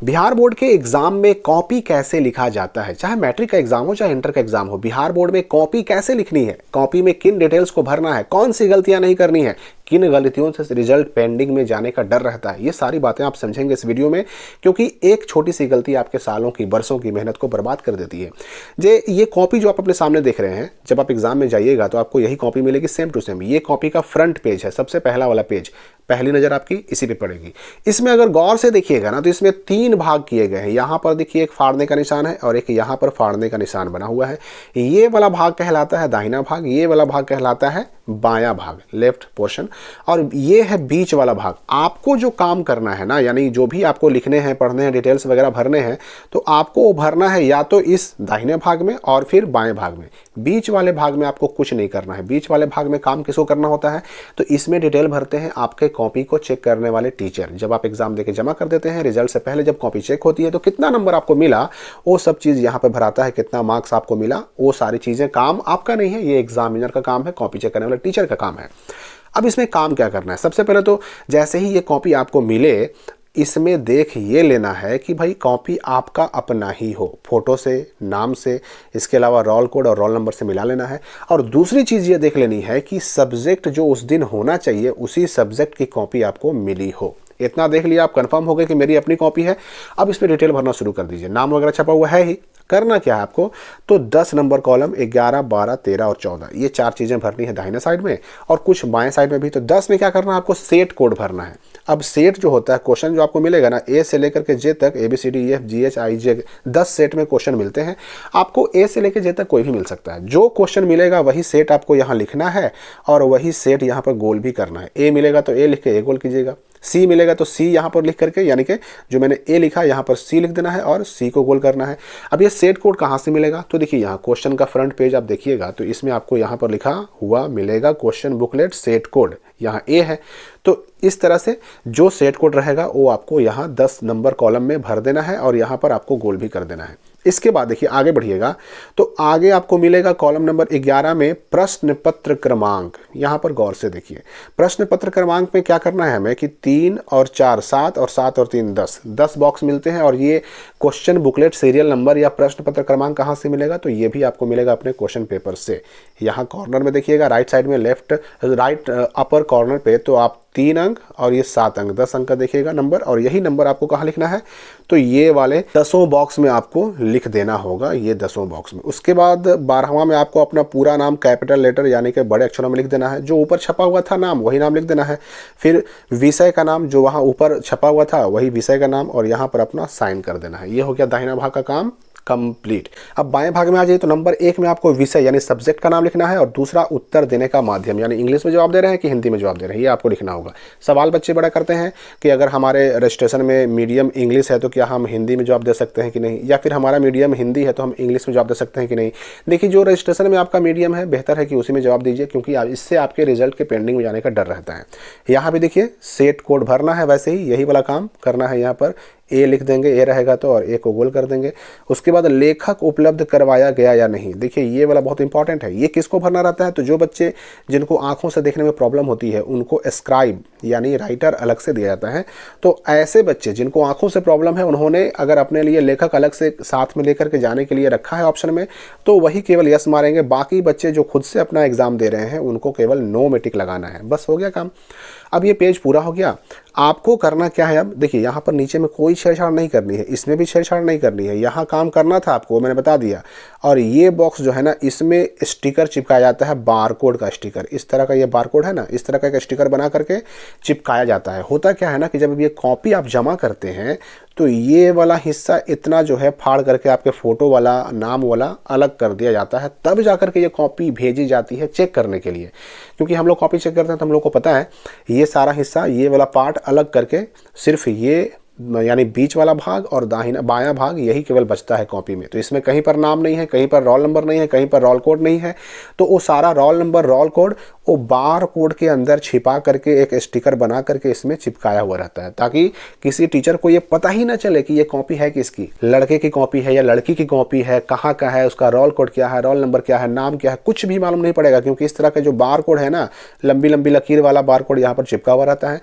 Bihar board के exam में copy कैसे लिखा जाता है, चाहे मैट्रिक का एग्जाम हो चाहे इंटर का एग्जाम हो, बिहार बोर्ड में कॉपी कैसे लिखनी है, कॉपी में किन डिटेल्स को भरना है, कौन सी गलतियां नहीं करनी है, किन गलतियों से रिजल्ट पेंडिंग में जाने का डर रहता है, ये सारी बातें आप समझेंगे इस वीडियो में, क्योंकि एक छोटी सी गलती आपके सालों की वर्षों की मेहनत को बर्बाद कर देती है। ये कॉपी जो आप अपने सामने देख रहे हैं, जब आप एग्जाम में जाइएगा तो आपको यही कॉपी मिलेगी सेम टू सेम। ये कॉपी का फ्रंट पेज है, सबसे पहला वाला पेज, पहली नजर आपकी इसी पे पड़ेगी। इसमें अगर गौर से देखिएगा ना तो इसमें 3 भाग किए गए हैं। यहाँ पर देखिए एक फाड़ने का निशान है और एक यहाँ पर फाड़ने का निशान बना हुआ है। ये वाला भाग कहलाता है दाहिना भाग, ये वाला भाग कहलाता है बायां भाग, लेफ्ट पोर्शन, और ये है बीच वाला भाग। आपको जो काम करना है ना, यानी जो भी आपको लिखने हैं, पढ़ने हैं, डिटेल्स वगैरह भरने हैं, तो आपको भरना है या तो इस दाहिने भाग में और फिर बाएं भाग में। बीच वाले भाग में आपको कुछ नहीं करना है। बीच वाले भाग में काम किसको करना होता है, तो इसमें डिटेल भरते हैं आपके कॉपी को चेक करने वाले टीचर। जब आप एग्जाम देके जमा कर देते हैं, रिजल्ट से पहले जब कॉपी चेक होती है तो कितना नंबर आपको मिला वो सब चीज़ यहाँ पे भराता है, कितना मार्क्स आपको मिला, वो सारी चीज़ें काम आपका नहीं है, ये एग्जामिनर का काम है, कॉपी चेक करने वाले टीचर का काम है। अब इसमें काम क्या करना है, सबसे पहले तो जैसे ही ये कॉपी आपको मिले, इसमें देख ये लेना है कि भाई कॉपी आपका अपना ही हो, फोटो से, नाम से, इसके अलावा रोल कोड और रोल नंबर से मिला लेना है। और दूसरी चीज़ ये देख लेनी है कि सब्जेक्ट जो उस दिन होना चाहिए उसी सब्जेक्ट की कॉपी आपको मिली हो। इतना देख लिया, आप कंफर्म हो गए कि मेरी अपनी कॉपी है। अब इसमें डिटेल भरना शुरू कर दीजिए। नाम वगैरह छपा हुआ है ही, करना क्या है आपको, तो 10 नंबर कॉलम 11, 12, 13 और 14, ये 4 चीज़ें भरनी है दाहिने साइड में और कुछ बाएं साइड में भी। तो 10 में क्या करना है आपको, सेट कोड भरना है। अब सेट जो होता है, क्वेश्चन जो आपको मिलेगा ना, ए से लेकर के जे तक, ABCDEFGHIJ 10 सेट में क्वेश्चन मिलते हैं। आपको ए से लेकर जे तक कोई भी मिल सकता है। जो क्वेश्चन मिलेगा वही सेट आपको यहाँ लिखना है और वही सेट यहाँ पर गोल भी करना है। ए मिलेगा तो ए लिख के ए गोल कीजिएगा, सी मिलेगा तो सी यहाँ पर लिख करके, यानी कि जो मैंने ए लिखा यहाँ पर सी लिख देना है और सी को गोल करना है। अब ये सेट कोड कहाँ से मिलेगा, तो देखिए यहाँ क्वेश्चन का फ्रंट पेज आप देखिएगा तो इसमें आपको यहाँ पर लिखा हुआ मिलेगा क्वेश्चन बुकलेट सेट कोड, यहाँ ए है। तो इस तरह से जो सेट कोड रहेगा वो आपको यहाँ 10 नंबर कॉलम में भर देना है और यहाँ पर आपको गोल भी कर देना है। इसके बाद देखिए आगे बढ़िएगा तो आगे आपको मिलेगा कॉलम नंबर 11 में प्रश्न पत्र क्रमांक। यहाँ पर गौर से देखिए, प्रश्न पत्र क्रमांक में क्या करना है हमें कि 3 और 4 7 और 7 और 3 10 बॉक्स मिलते हैं। और ये क्वेश्चन बुकलेट सीरियल नंबर या प्रश्न पत्र क्रमांक कहाँ से मिलेगा, तो ये भी आपको मिलेगा अपने क्वेश्चन पेपर से। यहाँ कॉर्नर में देखिएगा, राइट साइड में, राइट अपर कॉर्नर पे, तो आप 3 अंक और ये 7 अंक, 10 अंक का देखिएगा नंबर, और यही नंबर आपको कहाँ लिखना है, तो ये वाले 10 बॉक्स में आपको लिख देना होगा, ये 10 बॉक्स में। उसके बाद 12वां में आपको अपना पूरा नाम कैपिटल लेटर यानी कि बड़े अक्षरों में लिख देना है। जो ऊपर छपा हुआ था नाम वही नाम लिख देना है। फिर विषय का नाम जो वहाँ ऊपर छपा हुआ था वही विषय का नाम, और यहाँ पर अपना साइन कर देना है। ये हो गया दाहिना भाग का काम कंप्लीट। अब बाएं भाग में आ जाइए तो नंबर 1 में आपको विषय यानी सब्जेक्ट का नाम लिखना है और दूसरा उत्तर देने का माध्यम, यानी इंग्लिश में जवाब दे रहे हैं कि हिंदी में जवाब दे रहे हैं, ये आपको लिखना होगा। सवाल बच्चे बड़ा करते हैं कि अगर हमारे रजिस्ट्रेशन में मीडियम इंग्लिश है तो क्या हम हिंदी में जवाब दे सकते हैं कि नहीं, या फिर हमारा मीडियम हिंदी है तो हम इंग्लिश में जवाब दे सकते हैं कि नहीं। देखिए, जो रजिस्ट्रेशन में आपका मीडियम है बेहतर है कि उसी में जवाब दीजिए, क्योंकि इससे आपके रिजल्ट के पेंडिंग में जाने का डर रहता है। यहाँ भी देखिए सेट कोड भरना है, वैसे ही यही वाला काम करना है। यहाँ पर ए लिख देंगे, ए रहेगा तो, और ए को गोल कर देंगे। उसके बाद लेखक उपलब्ध करवाया गया या नहीं, देखिए ये वाला बहुत इंपॉर्टेंट है। ये किसको भरना रहता है, तो जो बच्चे जिनको आंखों से देखने में प्रॉब्लम होती है उनको स्क्राइब यानी राइटर अलग से दिया जाता है। तो ऐसे बच्चे जिनको आंखों से प्रॉब्लम है उन्होंने अगर अपने लिए लेखक अलग से साथ में लेकर के जाने के लिए रखा है ऑप्शन में, तो वही केवल यस मारेंगे। बाकी बच्चे जो खुद से अपना एग्जाम दे रहे हैं उनको केवल नो में टिक लगाना है, बस हो गया काम। अब ये पेज पूरा हो गया। आपको करना क्या है, अब देखिए यहाँ पर नीचे में कोई छेड़छाड़ नहीं करनी है, इसमें भी छेड़छाड़ नहीं करनी है। यहाँ काम करना था आपको, मैंने बता दिया। और ये बॉक्स जो है ना, इसमें स्टिकर चिपकाया जाता है, बारकोड का स्टिकर। इस तरह का ये बारकोड है ना, इस तरह का एक स्टिकर बना करके चिपकाया जाता है। होता क्या है ना कि जब ये कॉपी आप जमा करते हैं तो ये वाला हिस्सा इतना जो है फाड़ करके आपके फ़ोटो वाला, नाम वाला अलग कर दिया जाता है, तब जा कर के ये कॉपी भेजी जाती है चेक करने के लिए। क्योंकि हम लोग कॉपी चेक करते हैं तो हम लोग को पता है ये सारा हिस्सा, ये वाला पार्ट अलग करके सिर्फ ये यानी बीच वाला भाग और दाहिना बायां भाग यही केवल बचता है कॉपी में। तो इसमें कहीं पर नाम नहीं है, कहीं पर रोल नंबर नहीं है, कहीं पर रोल कोड नहीं है। तो वो सारा रोल नंबर, रोल कोड वो बार कोड के अंदर छिपा करके एक स्टिकर बना करके इसमें चिपकाया हुआ रहता है, ताकि किसी टीचर को ये पता ही ना चले कि ये कॉपी है किसकी, लड़के की कॉपी है या लड़की की कॉपी है, कहाँ का है, उसका रोल कोड क्या है, रोल नंबर क्या है, नाम क्या है, कुछ भी मालूम नहीं पड़ेगा। क्योंकि इस तरह का जो बार कोड है ना, लंबी लंबी लकीर वाला बार कोड यहाँ पर चिपका हुआ रहता है।